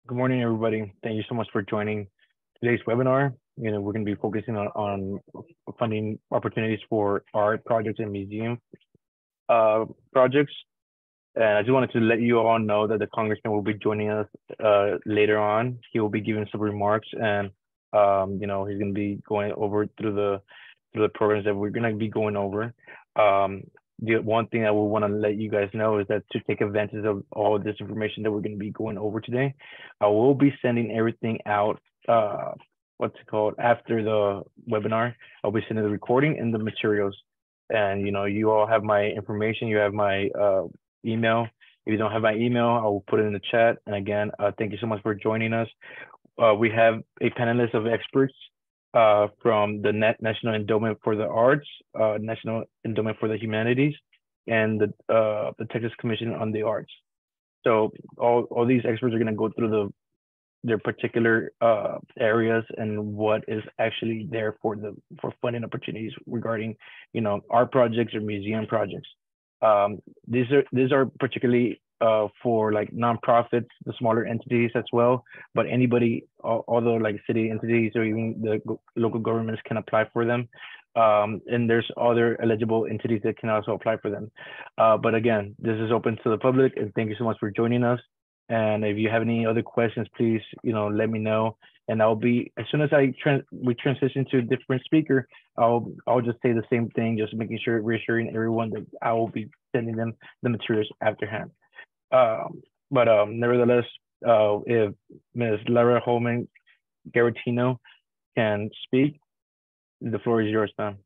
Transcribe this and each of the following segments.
Good morning, everybody. Thank you so much for joining today's webinar. We're going to be focusing on funding opportunities for art projects and museum projects. And I just wanted to let you all know that the Congressman will be joining us later on. He will be giving some remarks, and he's going to be going over through the programs that we're going to be going over. The one thing I will want to let you guys know is that to take advantage of all of this information that we're going to be going over today, I will be sending everything out, after the webinar. I'll be sending the recording and the materials. And, you all have my information. You have my email. If you don't have my email, I will put it in the chat. And again, thank you so much for joining us. We have a panelist of experts from the National Endowment for the Arts, National Endowment for the Humanities, and the Texas Commission on the Arts. So all these experts are going to go through their particular areas and what is actually there for funding opportunities regarding art projects or museum projects. These are particularly for like nonprofits, the smaller entities as well, but anybody, although like city entities or even the local governments can apply for them. And there's other eligible entities that can also apply for them. But again, this is open to the public, and thank you so much for joining us. And if you have any other questions, please, let me know. And I'll be, as soon as we transition to a different speaker, I'll just say the same thing, just making sure, reassuring everyone that I will be sending them the materials afterhand. But nevertheless, if Ms. Lara Holman Garatino can speak, the floor is yours, ma'am.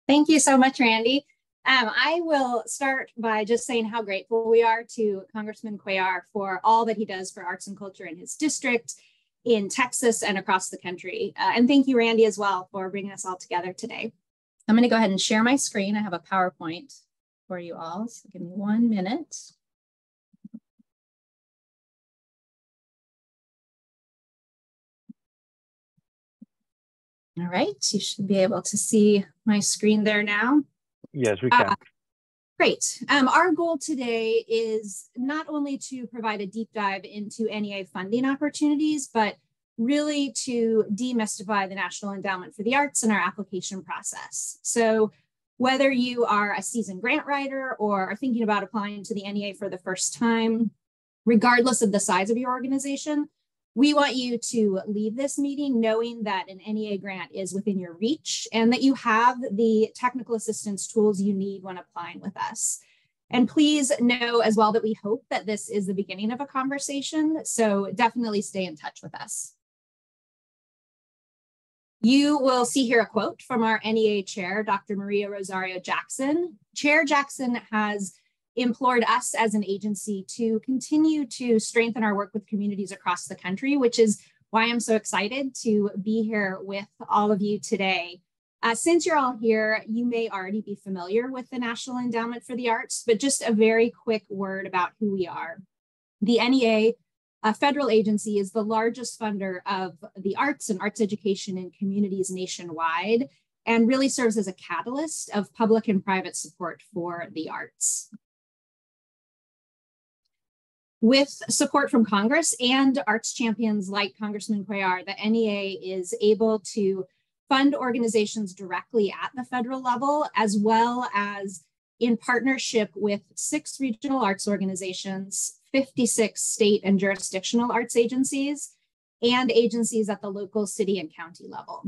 Thank you so much, Randy. I will start by just saying how grateful we are to Congressman Cuellar for all that he does for arts and culture in his district, in Texas, and across the country. And thank you, Randy, as well, for bringing us all together today. I'm going to go ahead and share my screen. I have a PowerPoint for you all, so give me 1 minute. All right, you should be able to see my screen there now. Yes, we can. Great. Our goal today is not only to provide a deep dive into NEA funding opportunities, but really to demystify the National Endowment for the Arts and our application process. So whether you are a seasoned grant writer or are thinking about applying to the NEA for the first time, regardless of the size of your organization, we want you to leave this meeting knowing that an NEA grant is within your reach and that you have the technical assistance tools you need when applying with us. And please know as well that we hope that this is the beginning of a conversation, so definitely stay in touch with us. You will see here a quote from our NEA chair, Dr. Maria Rosario Jackson. Chair Jackson has implored us as an agency to continue to strengthen our work with communities across the country, which is why I'm so excited to be here with all of you today. Since you're all here, you may already be familiar with the National Endowment for the Arts, but just a very quick word about who we are. The NEA, a federal agency, is the largest funder of the arts and arts education in communities nationwide, and really serves as a catalyst of public and private support for the arts. With support from Congress and arts champions like Congressman Cuellar, the NEA is able to fund organizations directly at the federal level, as well as in partnership with 6 regional arts organizations, 56 state and jurisdictional arts agencies, and agencies at the local, city, and county level.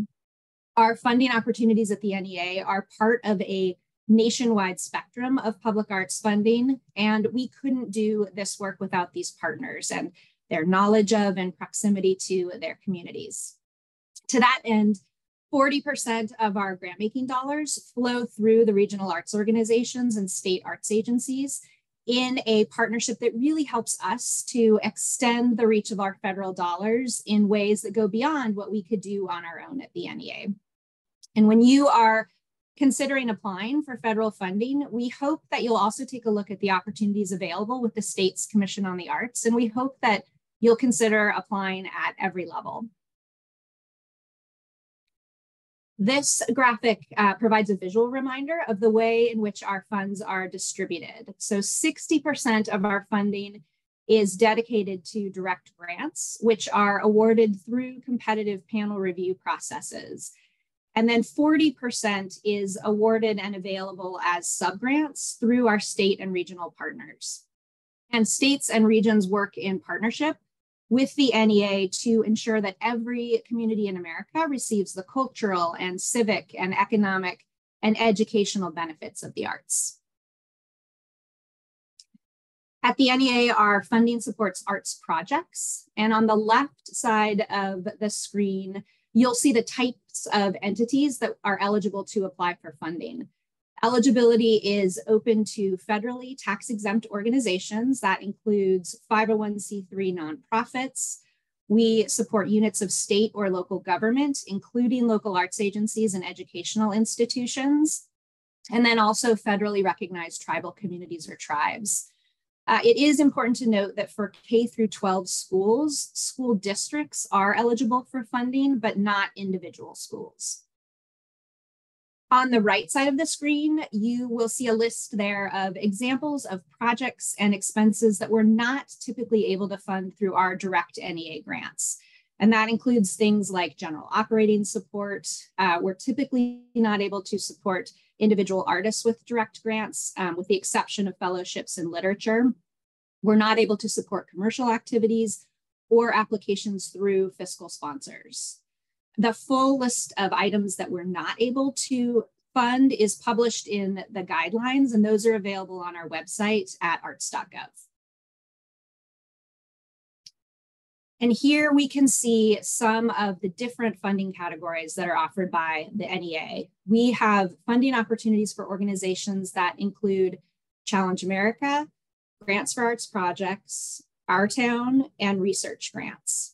Our funding opportunities at the NEA are part of a nationwide spectrum of public arts funding, and we couldn't do this work without these partners and their knowledge of and proximity to their communities. To that end, 40% of our grant-making dollars flow through the regional arts organizations and state arts agencies in a partnership that really helps us to extend the reach of our federal dollars in ways that go beyond what we could do on our own at the NEA. And when you are considering applying for federal funding, we hope that you'll also take a look at the opportunities available with the state's Commission on the Arts, and we hope that you'll consider applying at every level. This graphic provides a visual reminder of the way in which our funds are distributed. So 60% of our funding is dedicated to direct grants, which are awarded through competitive panel review processes. And then 40% is awarded and available as subgrants through our state and regional partners. And states and regions work in partnership with the NEA to ensure that every community in America receives the cultural and civic and economic and educational benefits of the arts. At the NEA, our funding supports arts projects. And on the left side of the screen, you'll see the types of entities that are eligible to apply for funding. Eligibility is open to federally tax-exempt organizations. That includes 501c3 nonprofits. We support units of state or local government, including local arts agencies and educational institutions, and then also federally recognized tribal communities or tribes. It is important to note that for K through 12 schools, school districts are eligible for funding, but not individual schools. On the right side of the screen, you will see a list there of examples of projects and expenses that we're not typically able to fund through our direct NEA grants. And that includes things like general operating support. We're typically not able to support individual artists with direct grants, with the exception of fellowships in literature. We're not able to support commercial activities or applications through fiscal sponsors. The full list of items that we're not able to fund is published in the guidelines, and those are available on our website at arts.gov. And here we can see some of the different funding categories that are offered by the NEA. We have funding opportunities for organizations that include Challenge America, Grants for Arts Projects, Our Town, and research grants.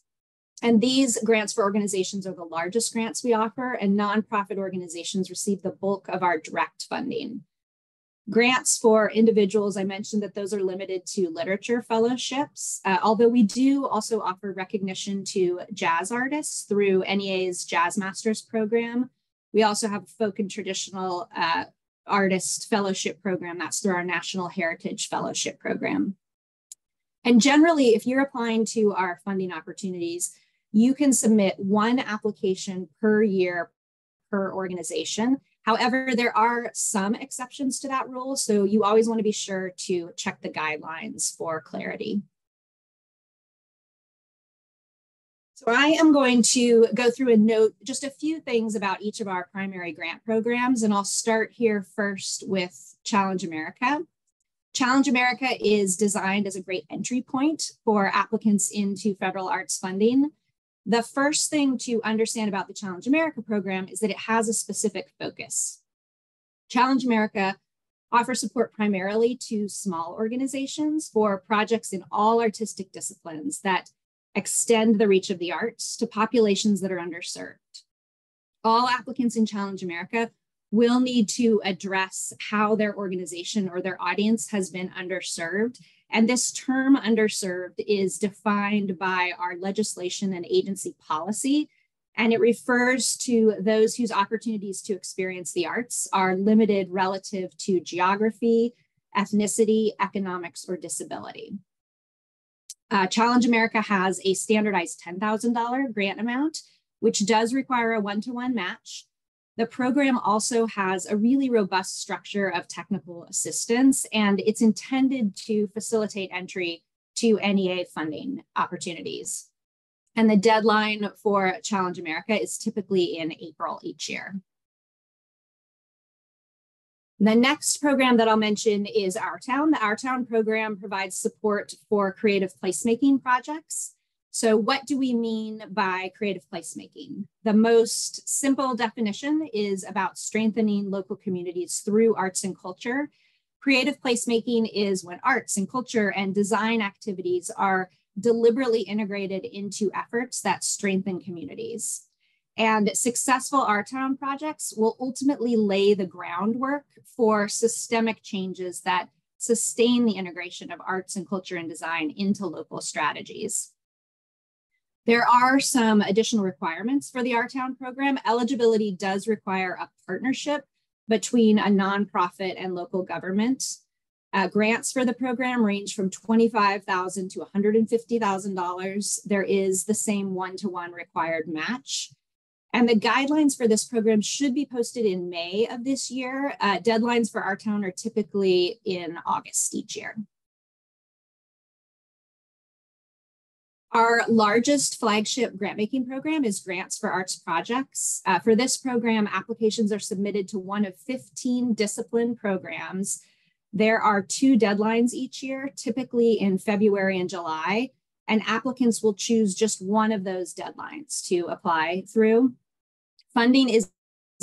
And these grants for organizations are the largest grants we offer, and nonprofit organizations receive the bulk of our direct funding. Grants for individuals, I mentioned that those are limited to literature fellowships, although we do also offer recognition to jazz artists through NEA's Jazz Masters program. We also have a folk and traditional artist fellowship program. That's through our National Heritage Fellowship program. And generally, if you're applying to our funding opportunities, you can submit one application per year per organization. However, there are some exceptions to that rule, so you always want to be sure to check the guidelines for clarity. So I am going to go through and note just a few things about each of our primary grant programs, and I'll start here first with Challenge America. Challenge America is designed as a great entry point for applicants into federal arts funding. The first thing to understand about the Challenge America program is that it has a specific focus. Challenge America offers support primarily to small organizations for projects in all artistic disciplines that extend the reach of the arts to populations that are underserved. All applicants in Challenge America will need to address how their organization or their audience has been underserved. And this term underserved is defined by our legislation and agency policy, and it refers to those whose opportunities to experience the arts are limited relative to geography, ethnicity, economics, or disability. Challenge America has a standardized $10,000 grant amount, which does require a one-to-one match. The program also has a really robust structure of technical assistance, and it's intended to facilitate entry to NEA funding opportunities. And the deadline for Challenge America is typically in April each year. The next program that I'll mention is Our Town. The Our Town program provides support for creative placemaking projects. So what do we mean by creative placemaking? The most simple definition is about strengthening local communities through arts and culture. Creative placemaking is when arts and culture and design activities are deliberately integrated into efforts that strengthen communities. And successful Our Town projects will ultimately lay the groundwork for systemic changes that sustain the integration of arts and culture and design into local strategies. There are some additional requirements for the Our Town program. Eligibility does require a partnership between a nonprofit and local government. Grants for the program range from $25,000 to $150,000. There is the same one-to-one required match. And the guidelines for this program should be posted in May of this year. Deadlines for our town are typically in August each year. Our largest flagship grant-making program is Grants for Arts Projects. For this program, applications are submitted to one of 15 discipline programs. There are 2 deadlines each year, typically in February and July, and applicants will choose just one of those deadlines to apply through. Funding is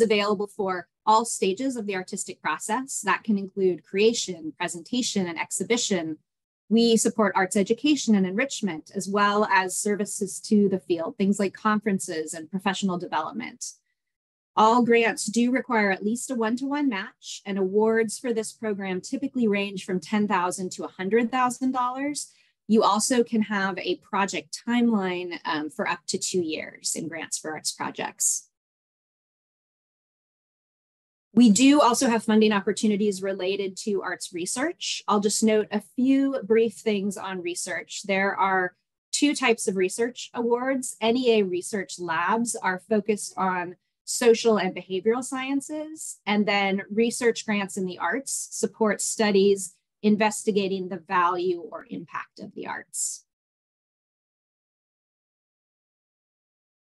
available for all stages of the artistic process. That can include creation, presentation, and exhibition. We support arts education and enrichment, as well as services to the field, things like conferences and professional development. All grants do require at least a one-to-one match, and awards for this program typically range from $10,000 to $100,000. You also can have a project timeline for up to 2 years in Grants for Arts Projects. We do also have funding opportunities related to arts research. I'll just note a few brief things on research. There are 2 types of research awards. NEA research labs are focused on social and behavioral sciences, and then research grants in the arts support studies investigating the value or impact of the arts.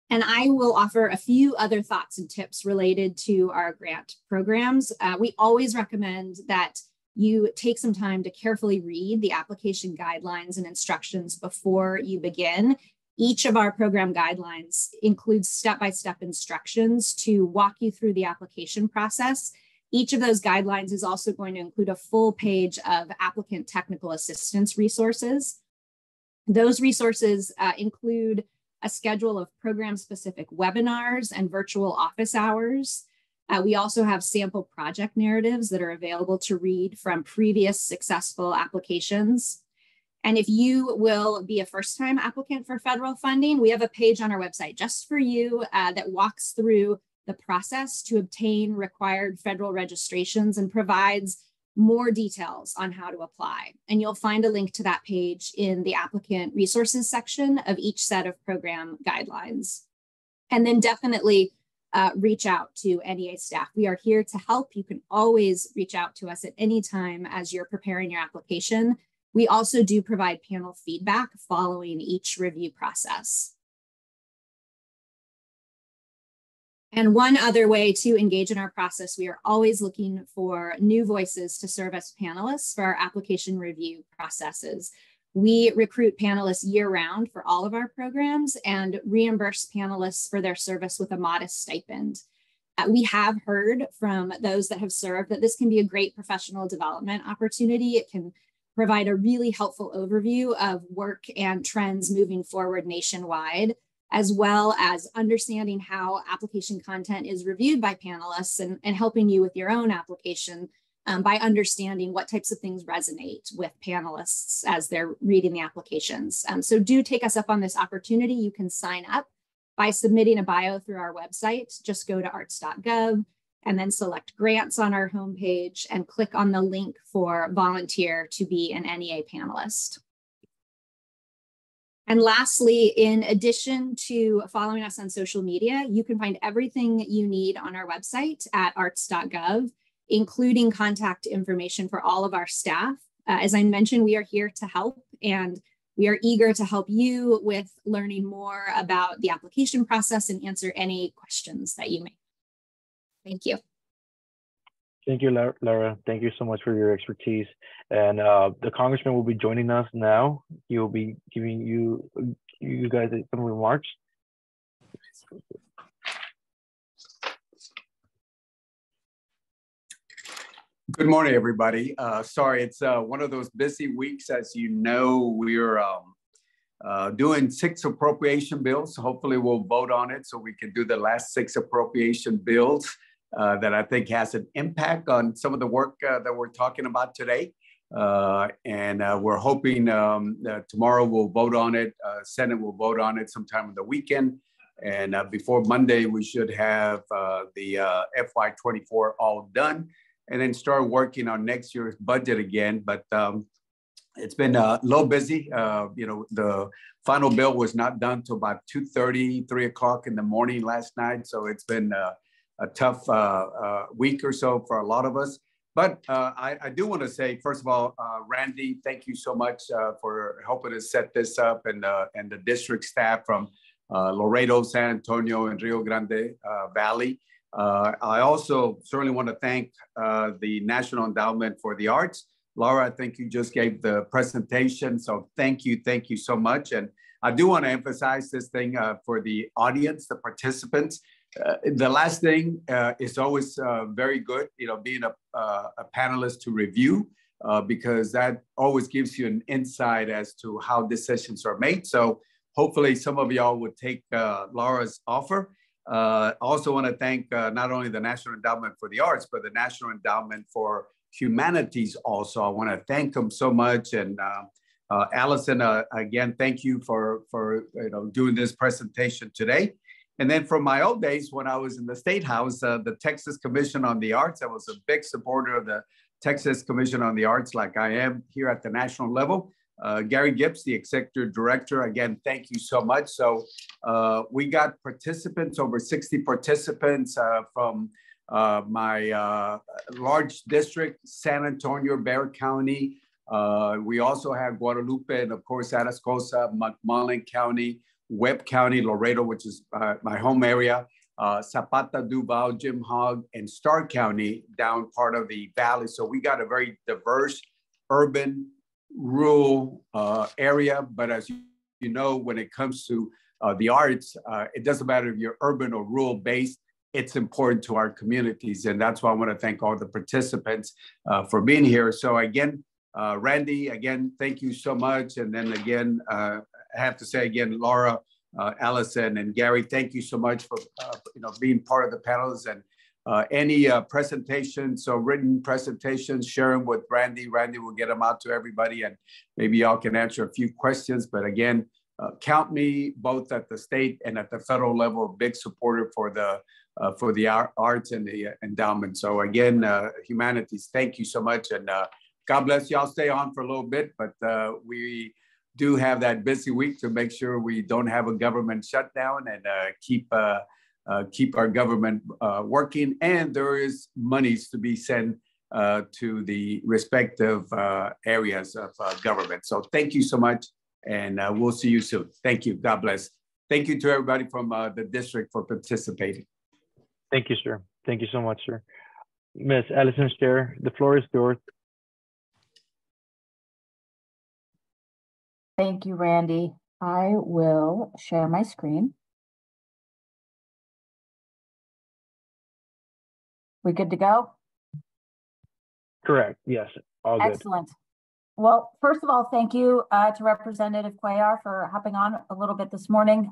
And I will offer a few other thoughts and tips related to our grant programs. We always recommend that you take some time to carefully read the application guidelines and instructions before you begin. Each of our program guidelines includes step-by-step instructions to walk you through the application process. Each of those guidelines is also going to include a full page of applicant technical assistance resources. Those resources include a schedule of program-specific webinars and virtual office hours. We also have sample project narratives that are available to read from previous successful applications. And if you will be a first-time applicant for federal funding, we have a page on our website just for you that walks through the process to obtain required federal registrations and provides more details on how to apply. And you'll find a link to that page in the applicant resources section of each set of program guidelines. And then definitely reach out to NEA staff. We are here to help. You can always reach out to us at any time as you're preparing your application. We also do provide panel feedback following each review process. And one other way to engage in our process, we are always looking for new voices to serve as panelists for our application review processes. We recruit panelists year-round for all of our programs and reimburse panelists for their service with a modest stipend. We have heard from those that have served that this can be a great professional development opportunity. It can provide a really helpful overview of work and trends moving forward nationwide, as well as understanding how application content is reviewed by panelists and helping you with your own application by understanding what types of things resonate with panelists as they're reading the applications. So do take us up on this opportunity. You can sign up by submitting a bio through our website. Just go to arts.gov and then select grants on our homepage and click on the link for volunteer to be an NEA panelist. And lastly, in addition to following us on social media, you can find everything you need on our website at arts.gov, including contact information for all of our staff. As I mentioned, we are here to help, and we are eager to help you with learning more about the application process and answer any questions that you may have. Thank you. Thank you, Laura. Thank you so much for your expertise. And the Congressman will be joining us now. He will be giving you guys some remarks. Good morning, everybody. Sorry, it's one of those busy weeks. As you know, we're doing 6 appropriation bills. Hopefully we'll vote on it so we can do the last 6 appropriation bills that I think has an impact on some of the work that we're talking about today. And we're hoping that tomorrow we'll vote on it. Senate will vote on it sometime on the weekend. And before Monday, we should have the FY24 all done. and then start working on next year's budget again. But it's been a little busy. The final bill was not done till about 2:30, 3 o'clock in the morning last night. So it's been a tough week or so for a lot of us. But I do want to say, first of all, Randy, thank you so much for helping us set this up, and the district staff from Laredo, San Antonio, and Rio Grande Valley. I also certainly want to thank the National Endowment for the Arts. Laura, I think you just gave the presentation, so thank you so much. And I do want to emphasize this thing for the audience, the participants. The last thing is always very good, being a panelist to review, because that always gives you an insight as to how decisions are made. So hopefully some of y'all would take Laura's offer. I also want to thank not only the National Endowment for the Arts, but the National Endowment for Humanities also. I want to thank them so much. And Allison, again, thank you for doing this presentation today. And then from my old days when I was in the State House, the Texas Commission on the Arts, I was a big supporter of the Texas Commission on the Arts, like I am here at the national level. Gary Gibbs, the executive director, again, thank you so much. So we got participants, over 60 participants from my large district, San Antonio, Bexar County. We also have Guadalupe and of course, Atascosa, McMullen County, Webb County, Laredo, which is my home area, Zapata, Duval, Jim Hogg, and Starr County down part of the valley. So we got a very diverse urban, rural area. But as you know, when it comes to the arts, it doesn't matter if you're urban or rural based, it's important to our communities. And that's why I want to thank all the participants for being here. So again, Randy, again, thank you so much. And then again, I have to say again, Laura, Allison, and Gary, thank you so much for being part of the panels. And any presentations or written presentations, share them with Randy. Randy will get them out to everybody, and maybe y'all can answer a few questions. But again, count me both at the state and at the federal level, a big supporter for the arts and the endowment. So again, Humanities, thank you so much. And God bless y'all. Stay on for a little bit, but we do have that busy week to make sure we don't have a government shutdown, and keep our government working. And there is monies to be sent to the respective areas of government. So thank you so much, and we'll see you soon. Thank you. God bless. Thank you to everybody from the district for participating. Thank you, sir. Thank you so much, sir. Ms. Allison Stair, the floor is yours. Thank you, Randy. I will share my screen. We good to go? Correct. Yes. All good. Excellent. Well, first of all, thank you to Representative Cuellar for hopping on a little bit this morning.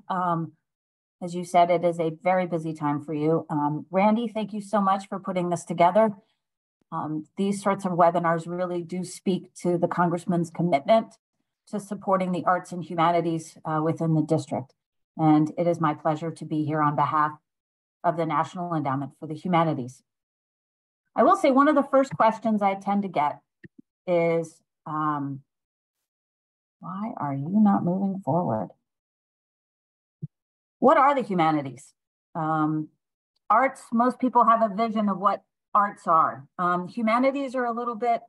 As you said, it is a very busy time for you. Randy, thank you so much for putting this together. These sorts of webinars really do speak to the Congressman's commitment to supporting the arts and humanities within the district. And it is my pleasure to be here on behalf of the National Endowment for the Humanities. I will say one of the first questions I tend to get is, why are you not moving forward? What are the humanities? Arts, most people have a vision of what arts are. Humanities are a little bit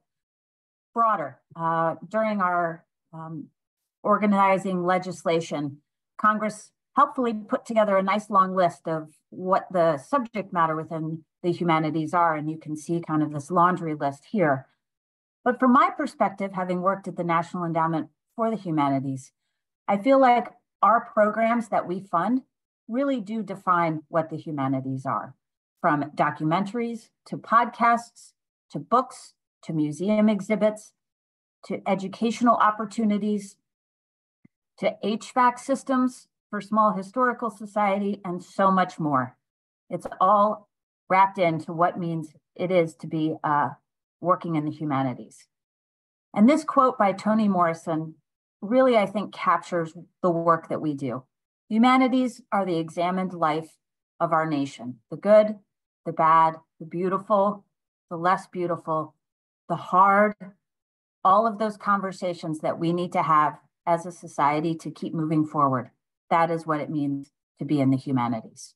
broader. During our organizing legislation, Congress helpfully put together a nice long list of what the subject matter within the humanities are, and you can see kind of this laundry list here. But from my perspective, having worked at the National Endowment for the Humanities, I feel like our programs that we fund really do define what the humanities are, from documentaries to podcasts, to books, to museum exhibits, to educational opportunities, to HVAC systems for small historical society, and so much more. It's all wrapped into what means it is to be working in the humanities. And this quote by Toni Morrison really, I think, captures the work that we do. Humanities are the examined life of our nation, the good, the bad, the beautiful, the less beautiful, the hard, all of those conversations that we need to have as a society to keep moving forward. That is what it means to be in the humanities.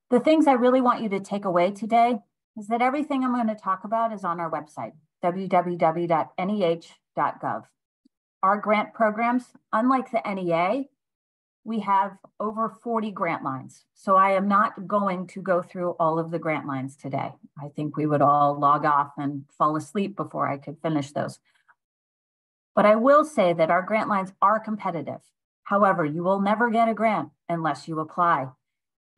The things I really want you to take away today is that everything I'm going to talk about is on our website, www.neh.gov. Our grant programs, unlike the NEA, we have over 40 grant lines. So I am not going to go through all of the grant lines today. I think we would all log off and fall asleep before I could finish those. But I will say that our grant lines are competitive. However, you will never get a grant unless you apply.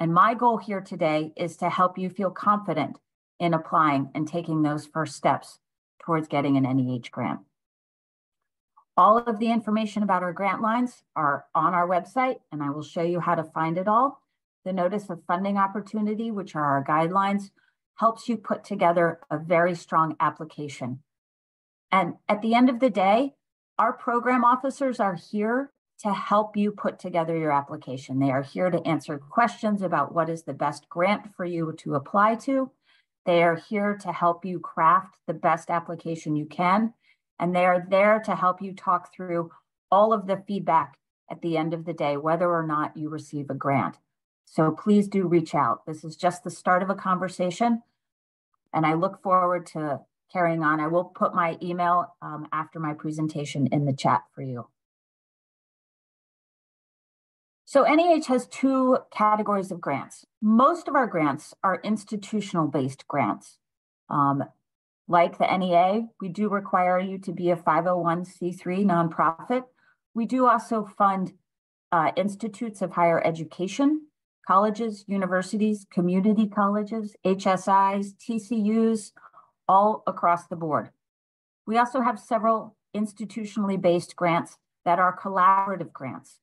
And my goal here today is to help you feel confident in applying and taking those first steps towards getting an NEH grant. All of the information about our grant lines are on our website, and I will show you how to find it all. The Notice of Funding Opportunity, which are our guidelines, helps you put together a very strong application. And at the end of the day, our program officers are here to help you put together your application. They are here to answer questions about what is the best grant for you to apply to. They are here to help you craft the best application you can. And they are there to help you talk through all of the feedback at the end of the day, whether or not you receive a grant. So please do reach out. This is just the start of a conversation, and I look forward to carrying on. I will put my email after my presentation in the chat for you. So NEH has two categories of grants. Most of our grants are institutional-based grants. Like the NEA, we do require you to be a 501c3 nonprofit. We do also fund institutes of higher education, colleges, universities, community colleges, HSIs, TCUs, all across the board. We also have several institutionally based grants that are collaborative grants.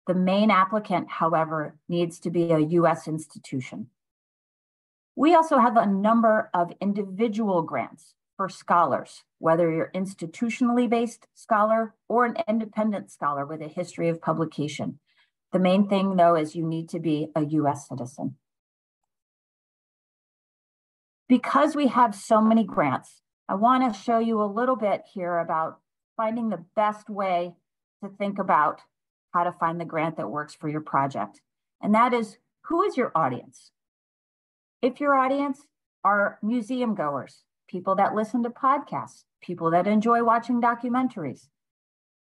The main applicant, however, needs to be a US institution. We also have a number of individual grants for scholars, whether you're institutionally based scholar or an independent scholar with a history of publication. The main thing, though, is you need to be a US citizen. Because we have so many grants, I want to show you a little bit here about finding the best way to think about how to find the grant that works for your project. And that is, who is your audience? If your audience are museum goers, people that listen to podcasts, people that enjoy watching documentaries,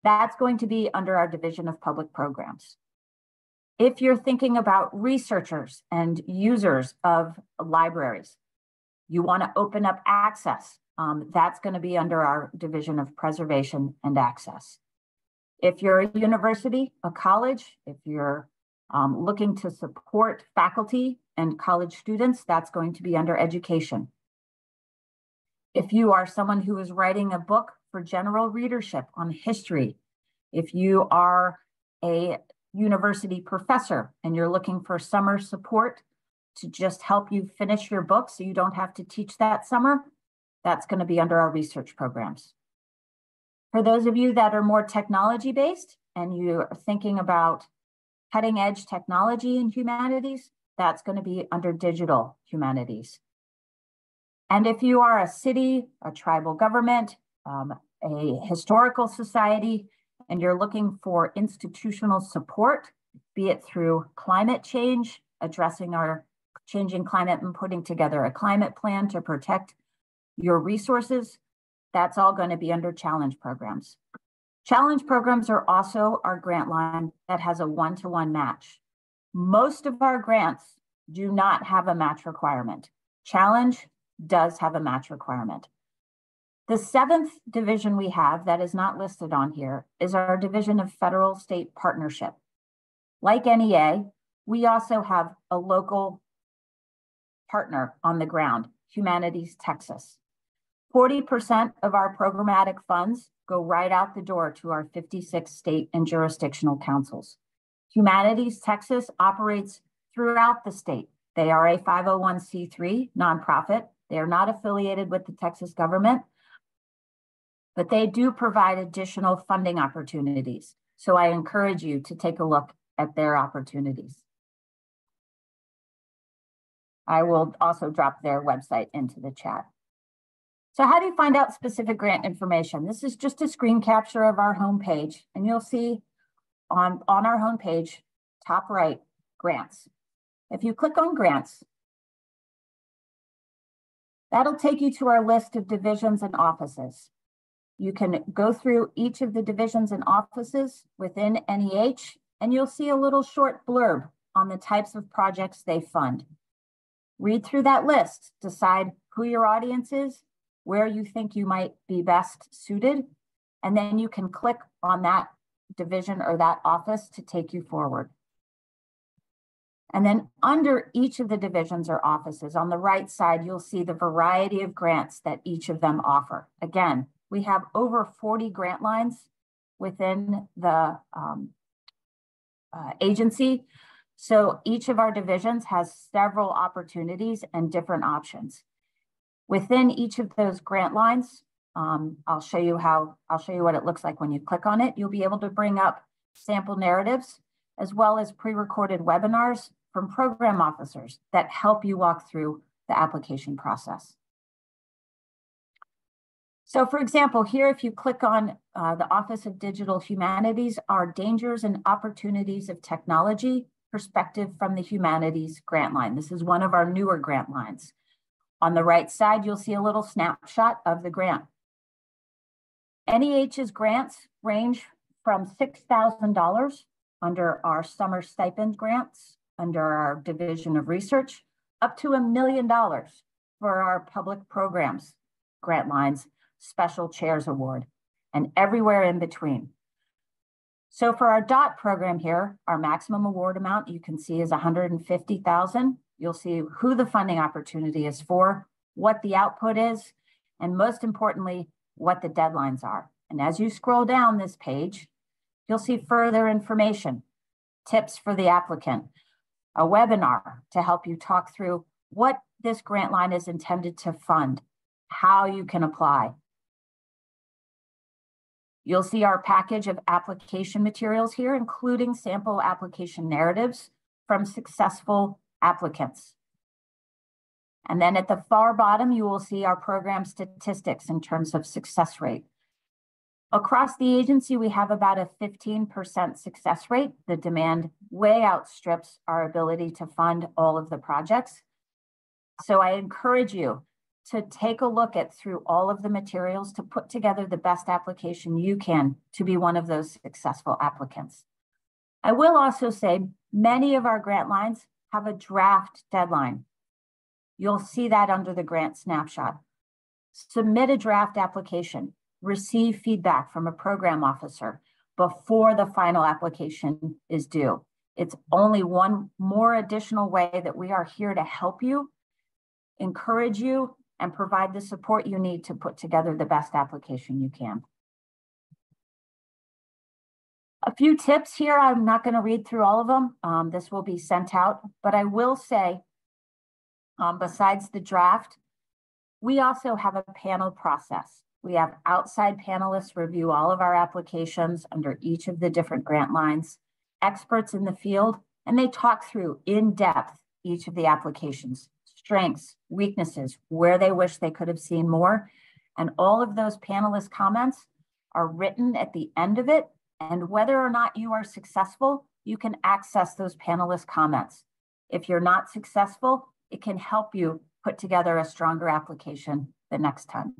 that's going to be under our Division of Public Programs. If you're thinking about researchers and users of libraries, you want to open up access, that's going to be under our Division of Preservation and Access. If you're a university, a college, if you're looking to support faculty and college students, that's going to be under education. If you are someone who is writing a book for general readership on history, if you are a university professor and you're looking for summer support to just help you finish your book so you don't have to teach that summer, that's going to be under our research programs. For those of you that are more technology-based and you're thinking about cutting-edge technology in humanities, that's going to be under digital humanities. And if you are a city, a tribal government, a historical society, and you're looking for institutional support, be it through climate change, addressing our changing climate and putting together a climate plan to protect your resources, that's all going to be under challenge programs. Challenge programs are also our grant line that has a one-to-one match. Most of our grants do not have a match requirement. Challenge does have a match requirement. The seventh division we have that is not listed on here is our Division of Federal State Partnership. Like NEA, we also have a local partner on the ground, Humanities Texas. 40% of our programmatic funds go right out the door to our 56 state and jurisdictional councils. Humanities Texas operates throughout the state. They are a 501c3 nonprofit. They are not affiliated with the Texas government, but they do provide additional funding opportunities. So I encourage you to take a look at their opportunities. I will also drop their website into the chat. So how do you find out specific grant information? This is just a screen capture of our homepage, and you'll see on our homepage, top right, grants. If you click on grants, that'll take you to our list of divisions and offices. You can go through each of the divisions and offices within NEH, and you'll see a little short blurb on the types of projects they fund. Read through that list, decide who your audience is, where you think you might be best suited, and then you can click on that division or that office to take you forward. And then under each of the divisions or offices, on the right side, you'll see the variety of grants that each of them offer. Again, we have over 40 grant lines within the agency. So each of our divisions has several opportunities and different options. Within each of those grant lines, I'll show you what it looks like when you click on it. You'll be able to bring up sample narratives as well as pre-recorded webinars from program officers that help you walk through the application process. So for example, here, if you click on the Office of Digital Humanities, our Dangers and Opportunities of Technology Perspective from the Humanities grant line. This is one of our newer grant lines. On the right side, you'll see a little snapshot of the grant. NEH's grants range from $6,000 under our summer stipend grants, under our Division of Research, up to $1 million for our public programs grant lines, Special Chairs Award, and everywhere in between. So for our DOT program here, our maximum award amount you can see is $150,000. You'll see who the funding opportunity is for, what the output is, and most importantly, what the deadlines are. And as you scroll down this page, you'll see further information, tips for the applicant, a webinar to help you talk through what this grant line is intended to fund, how you can apply. You'll see our package of application materials here, including sample application narratives from successful applicants. And then at the far bottom, you will see our program statistics in terms of success rate. Across the agency, we have about a 15% success rate. The demand way outstrips our ability to fund all of the projects. So I encourage you to take a look at through all of the materials to put together the best application you can to be one of those successful applicants. I will also say many of our grant lines have a draft deadline. You'll see that under the grant snapshot. Submit a draft application, receive feedback from a program officer before the final application is due. It's only one more additional way that we are here to help you, encourage you, and provide the support you need to put together the best application you can. A few tips here. I'm not going to read through all of them. This will be sent out, but I will say, besides the draft, we also have a panel process. We have outside panelists review all of our applications under each of the different grant lines, experts in the field, and they talk through in depth each of the applications, strengths, weaknesses, where they wish they could have seen more. And all of those panelist comments are written at the end of it. And whether or not you are successful, you can access those panelist comments. If you're not successful, it can help you put together a stronger application the next time.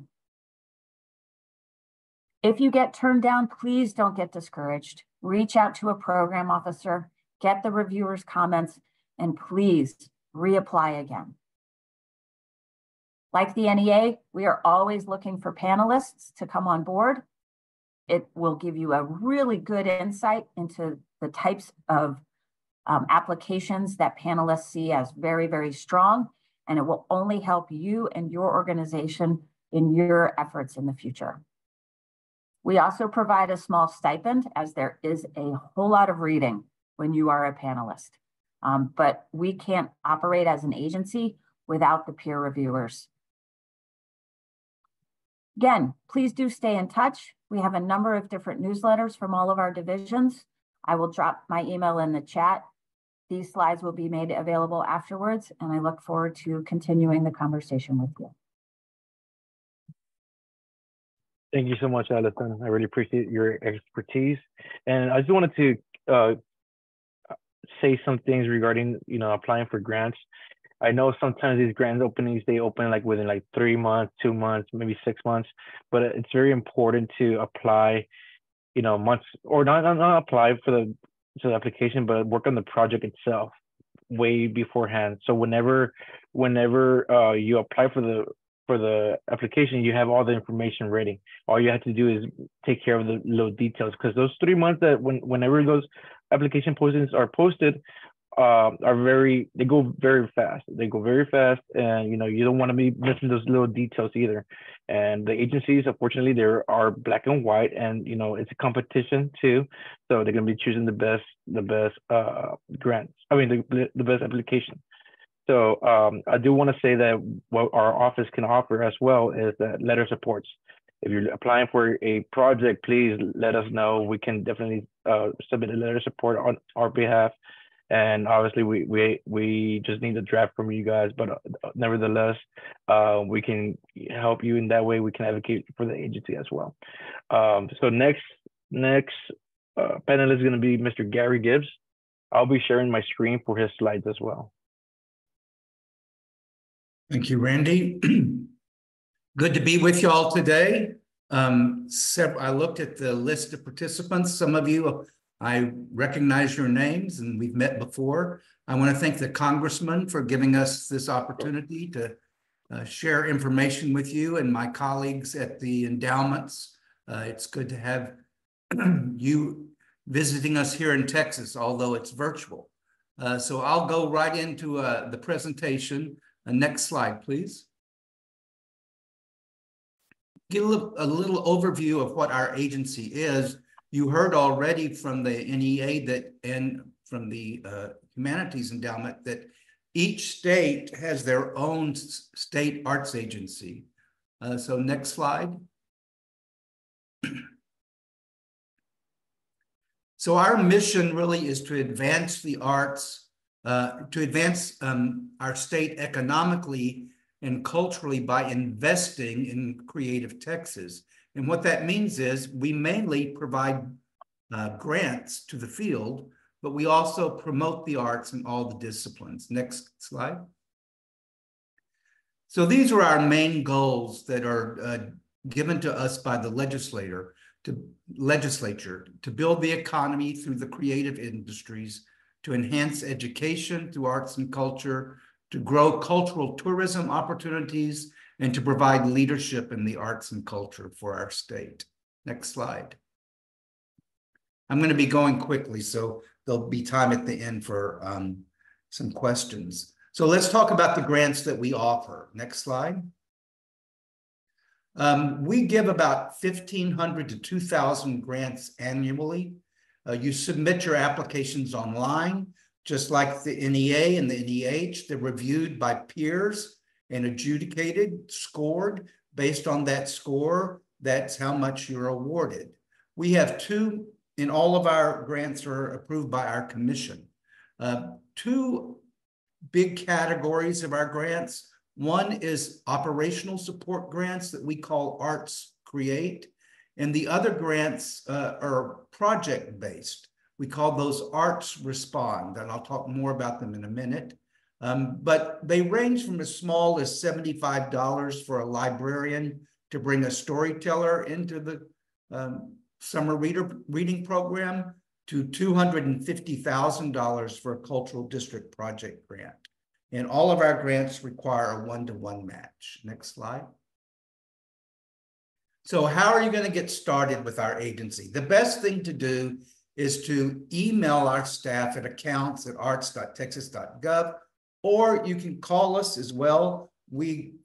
If you get turned down, please don't get discouraged. Reach out to a program officer, get the reviewer's comments, and please reapply again. Like the NEA, we are always looking for panelists to come on board. It will give you a really good insight into the types of applications that panelists see as very, very strong, and it will only help you and your organization in your efforts in the future. We also provide a small stipend, as there is a whole lot of reading when you are a panelist. But we can't operate as an agency without the peer reviewers. Again, please do stay in touch. We have a number of different newsletters from all of our divisions. I will drop my email in the chat. These slides will be made available afterwards, and I look forward to continuing the conversation with you. Thank you so much, Alison. I really appreciate your expertise. And I just wanted to say some things regarding, applying for grants. I know sometimes these grant openings, they open like within like 3 months, 2 months, maybe 6 months, but it's very important to apply, months, or not apply to the application, but work on the project itself way beforehand. So whenever you apply for the application, you have all the information ready. All you have to do is take care of the little details, because those 3 months that whenever those application postings are posted, they go very fast. They go very fast, and you don't want to be missing those little details either. And the agencies, unfortunately, there are black and white, and it's a competition too. So they're gonna be choosing the best grants. I mean, the best application. So I do want to say that what our office can offer as well is that letter supports. If you're applying for a project, please let us know. We can definitely submit a letter of support on our behalf. And obviously, we just need a draft from you guys. But nevertheless, we can help you in that way. We can advocate for the agency as well. So next panelist is going to be Mr. Gary Gibbs. I'll be sharing my screen for his slides as well. Thank you, Randy. Good to be with you all today. I looked at the list of participants. Some of you, I recognize your names and we've met before. I want to thank the Congressman for giving us this opportunity to share information with you and my colleagues at the endowments. It's good to have you visiting us here in Texas, although it's virtual. So I'll go right into the presentation. Next slide, please. Get a little overview of what our agency is. You heard already from the NEA and from the Humanities Endowment that each state has their own state arts agency. So next slide. So our mission really is to advance the arts, to advance our state economically and culturally by investing in creative Texas. And what that means is we mainly provide grants to the field, but we also promote the arts in all the disciplines. Next slide. So these are our main goals that are given to us by the legislature to build the economy through the creative industries, to enhance education through arts and culture, to grow cultural tourism opportunities, and to provide leadership in the arts and culture for our state. Next slide. I'm going to be going quickly, so there'll be time at the end for some questions. So let's talk about the grants that we offer. Next slide. We give about 1,500 to 2,000 grants annually. You submit your applications online, just like the NEA and the NEH. They're reviewed by peers and adjudicated, scored. Based on that score, that's how much you're awarded. We have two, and all of our grants are approved by our commission. Two big categories of our grants. One is operational support grants that we call Arts Create, and the other grants are project-based. We call those Arts Respond, and I'll talk more about them in a minute. But they range from as small as $75 for a librarian to bring a storyteller into the summer reading program to $250,000 for a cultural district project grant. And all of our grants require a one-to-one match. Next slide. So how are you going to get started with our agency? The best thing to do is to email our staff at accounts@arts.texas.gov, or you can call us as well. We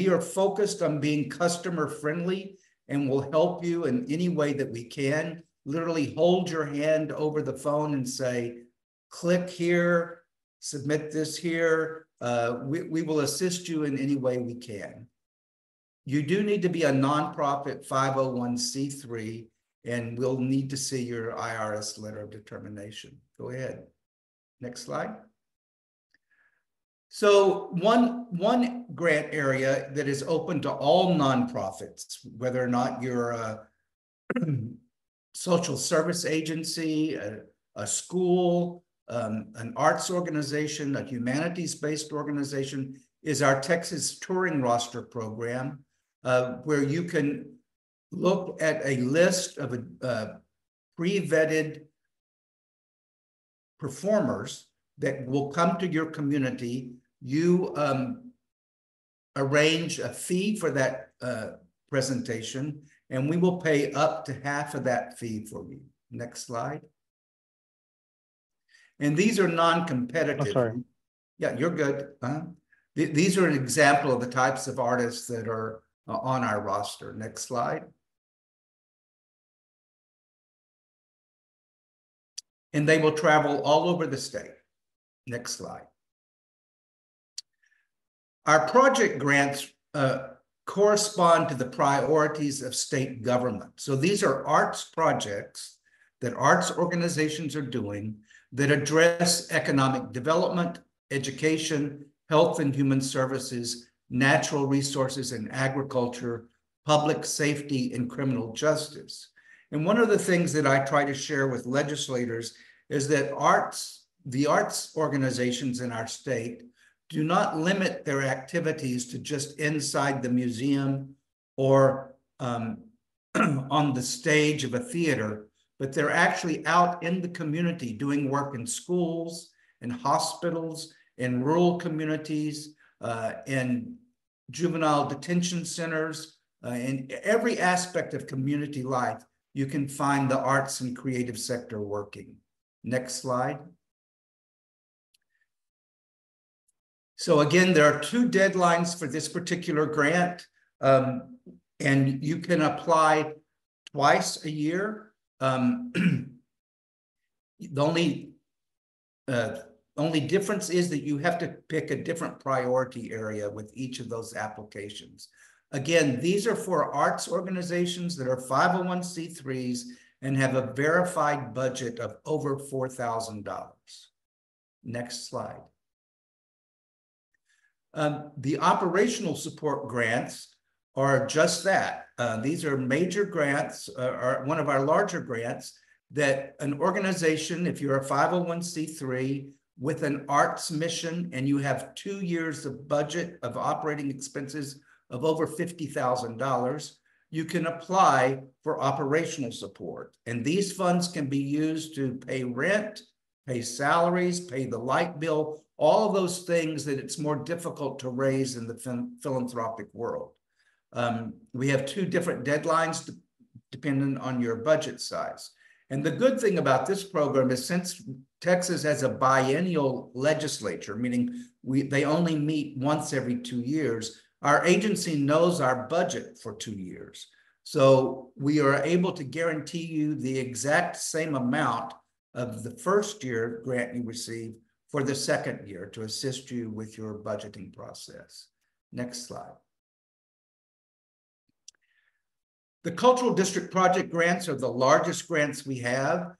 are focused on being customer friendly and will help you in any way that we can. Literally hold your hand over the phone and say, click here, submit this here. We will assist you in any way we can. You do need to be a nonprofit 501c3, and we'll need to see your IRS letter of determination. Go ahead. Next slide. So one grant area that is open to all nonprofits, whether or not you're a social service agency, a school, an arts organization, a humanities-based organization, is our Texas Touring Roster program, where you can look at a list of pre-vetted performers that will come to your community. You arrange a fee for that presentation, and we will pay up to half of that fee for you. Next slide. And these are non-competitive. Oh, sorry. Yeah, you're good. These are an example of the types of artists that are on our roster. Next slide. And they will travel all over the state. Next slide. Our project grants correspond to the priorities of state government. So these are arts projects that arts organizations are doing that address economic development, education, health and human services, natural resources and agriculture, public safety, and criminal justice. And one of the things that I try to share with legislators is that the arts organizations in our state do not limit their activities to just inside the museum or on the stage of a theater, but they're actually out in the community doing work in schools, in hospitals, in rural communities, in juvenile detention centers, in every aspect of community life. You can find the arts and creative sector working. Next slide. So again, there are 2 deadlines for this particular grant, and you can apply twice a year. The only difference is that you have to pick a different priority area with each of those applications. Again, these are for arts organizations that are 501c3s and have a verified budget of over $4,000. Next slide. The operational support grants are just that. These are major grants, are one of our larger grants that an organization, if you're a 501c3 with an arts mission and you have 2 years of budget of operating expenses of over $50,000, you can apply for operational support. And these funds can be used to pay rent, pay salaries, pay the light bill, all of those things that it's more difficult to raise in the philanthropic world. We have 2 different deadlines depending on your budget size. And the good thing about this program is since Texas has a biennial legislature, meaning they only meet once every 2 years, our agency knows our budget for 2 years. So we are able to guarantee you the exact same amount of the first year grant you receive for the second year to assist you with your budgeting process. Next slide. The Cultural District Project grants are the largest grants we have.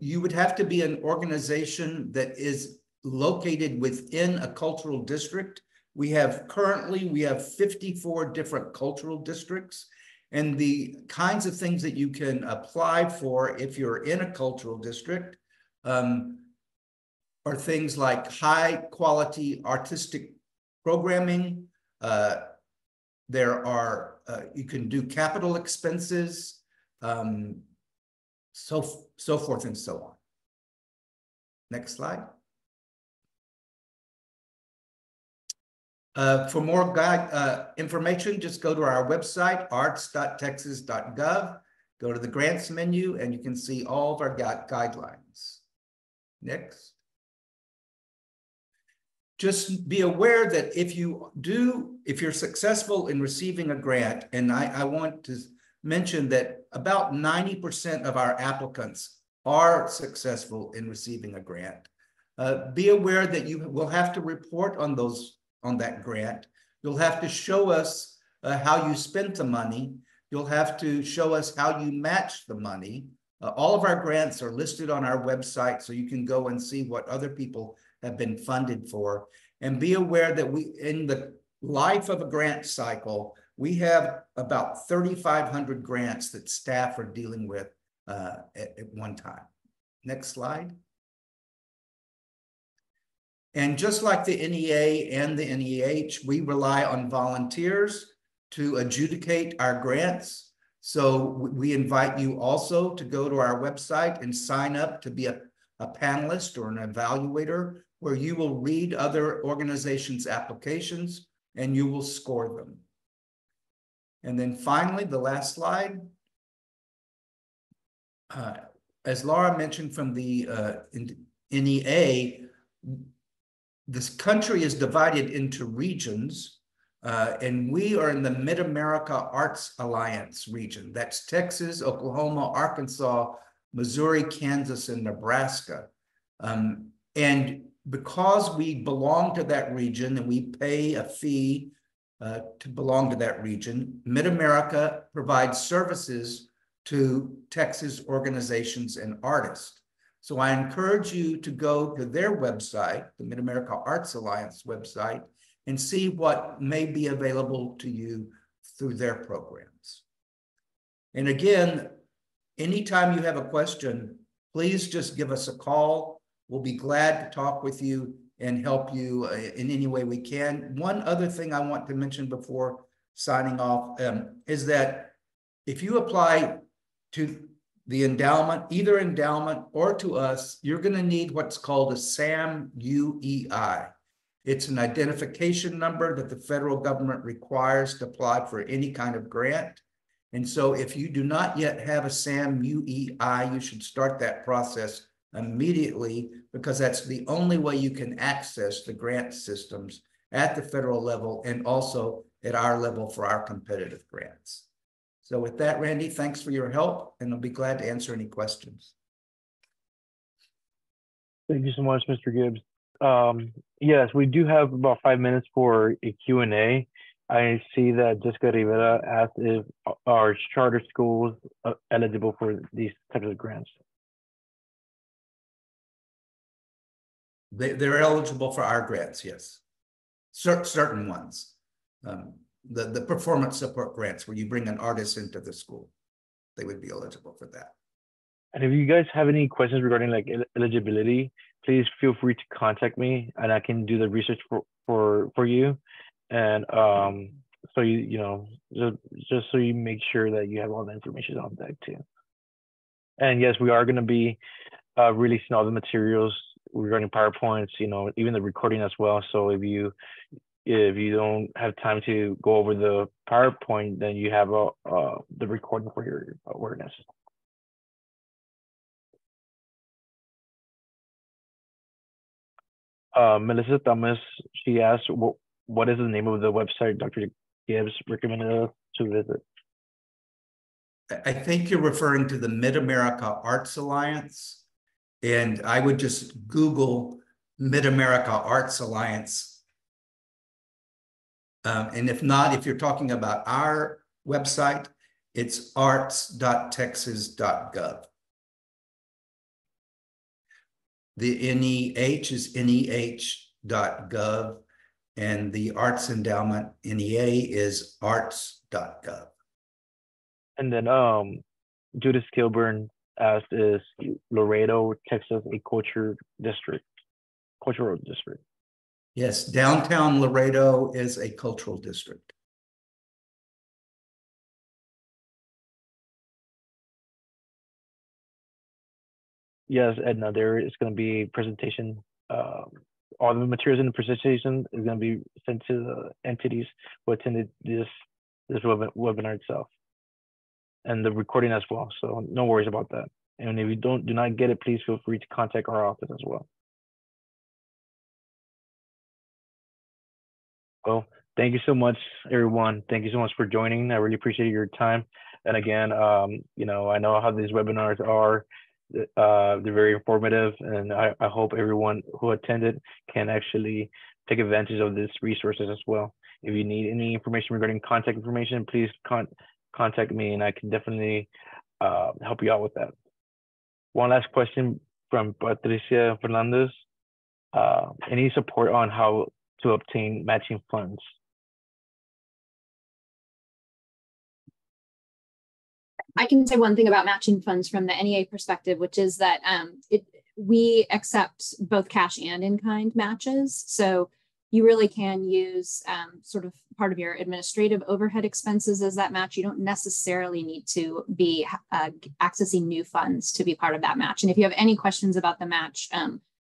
You would have to be an organization that is located within a cultural district. We have 54 different cultural districts, and the kinds of things that you can apply for if you're in a cultural district are things like high quality artistic programming. You can do capital expenses, so forth and so on. Next slide. For more information, just go to our website, arts.texas.gov, go to the grants menu, and you can see all of our guidelines. Next. Just be aware that if you're successful in receiving a grant, and I want to mention that about 90% of our applicants are successful in receiving a grant. Be aware that you will have to report on that grant. You'll have to show us how you spent the money. You'll have to show us how you matched the money. All of our grants are listed on our website, so you can go and see what other people have been funded for. And be aware that in the life of a grant cycle, we have about 3,500 grants that staff are dealing with at one time. Next slide. And just like the NEA and the NEH, we rely on volunteers to adjudicate our grants. So we invite you also to go to our website and sign up to be a panelist or an evaluator, where you will read other organizations' applications and you will score them. And then finally, the last slide. As Laura mentioned from the NEA, this country is divided into regions, and we are in the Mid-America Arts Alliance region. That's Texas, Oklahoma, Arkansas, Missouri, Kansas, and Nebraska. And because we belong to that region and we pay a fee to belong to that region, Mid-America provides services to Texas organizations and artists. So I encourage you to go to their website, the Mid-America Arts Alliance website, and see what may be available to you through their programs. And again, anytime you have a question, please just give us a call. We'll be glad to talk with you and help you in any way we can. One other thing I want to mention before signing off is that if you apply to the endowment, either endowment or to us, you're going to need what's called a SAM-UEI. It's an identification number that the federal government requires to apply for any kind of grant. And so if you do not yet have a SAM-UEI, you should start that process immediately, because that's the only way you can access the grant systems at the federal level and also at our level for our competitive grants. So with that, Randy, thanks for your help, and I'll be glad to answer any questions. Thank you so much, Mr. Gibbs. Yes, we do have about 5 minutes for a Q&A. I see that Jessica Rivera asked if our charter schools are eligible for these types of grants. They're eligible for our grants, yes. Certain ones. The performance support grants, where you bring an artist into the school, they would be eligible for that. And if you guys have any questions regarding like eligibility, please feel free to contact me, and I can do the research for you. And so you know, just so you make sure that you have all the information on deck too. And yes, we are going to be releasing all the materials regarding PowerPoints, you know, even the recording as well. So if you don't have time to go over the PowerPoint, then you have the recording for your awareness. Melissa Thomas, she asked, what is the name of the website Dr. Gibbs recommended us to visit? I think you're referring to the Mid-America Arts Alliance, and I would just Google Mid-America Arts Alliance. And if not, if you're talking about our website, it's arts.texas.gov. The NEH is NEH.gov, and the Arts Endowment, NEA, is arts.gov. And then Judith Kilburn asked, is Laredo, Texas, a cultural district? Yes, downtown Laredo is a cultural district. Yes, Edna, there is going to be a presentation. All the materials in the presentation is going to be sent to the entities who attended this webinar itself, and the recording as well. So no worries about that. And if you do not get it, please feel free to contact our office as well. Well, thank you so much, everyone. Thank you so much for joining. I really appreciate your time. And again, you know, I know how these webinars are. They're very informative, and I hope everyone who attended can actually take advantage of these resources as well. If you need any information regarding contact information, please contact me, and I can definitely help you out with that. One last question from Patricia Fernandez. Any support on how to obtain matching funds? I can say one thing about matching funds from the NEA perspective, which is that we accept both cash and in-kind matches. So you really can use sort of part of your administrative overhead expenses as that match. You don't necessarily need to be accessing new funds to be part of that match. And if you have any questions about the match,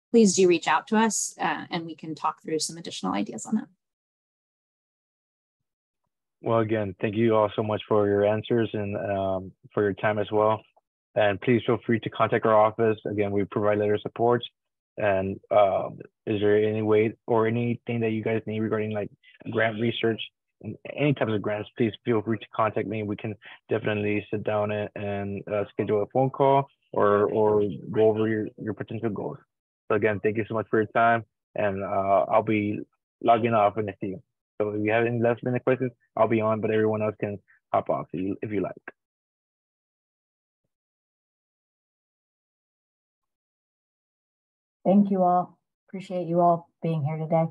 please do reach out to us and we can talk through some additional ideas on that. Well, again, thank you all so much for your answers and for your time as well. And please feel free to contact our office. Again, we provide letter of support. And is there any way or anything that you guys need regarding like grant research and any types of grants, please feel free to contact me. We can definitely sit down and schedule a phone call or go over your potential goals. So again, thank you so much for your time. And I'll be logging off in a few. So if you have any last minute questions, I'll be on, but everyone else can hop off if you like. Thank you all. Appreciate you all being here today.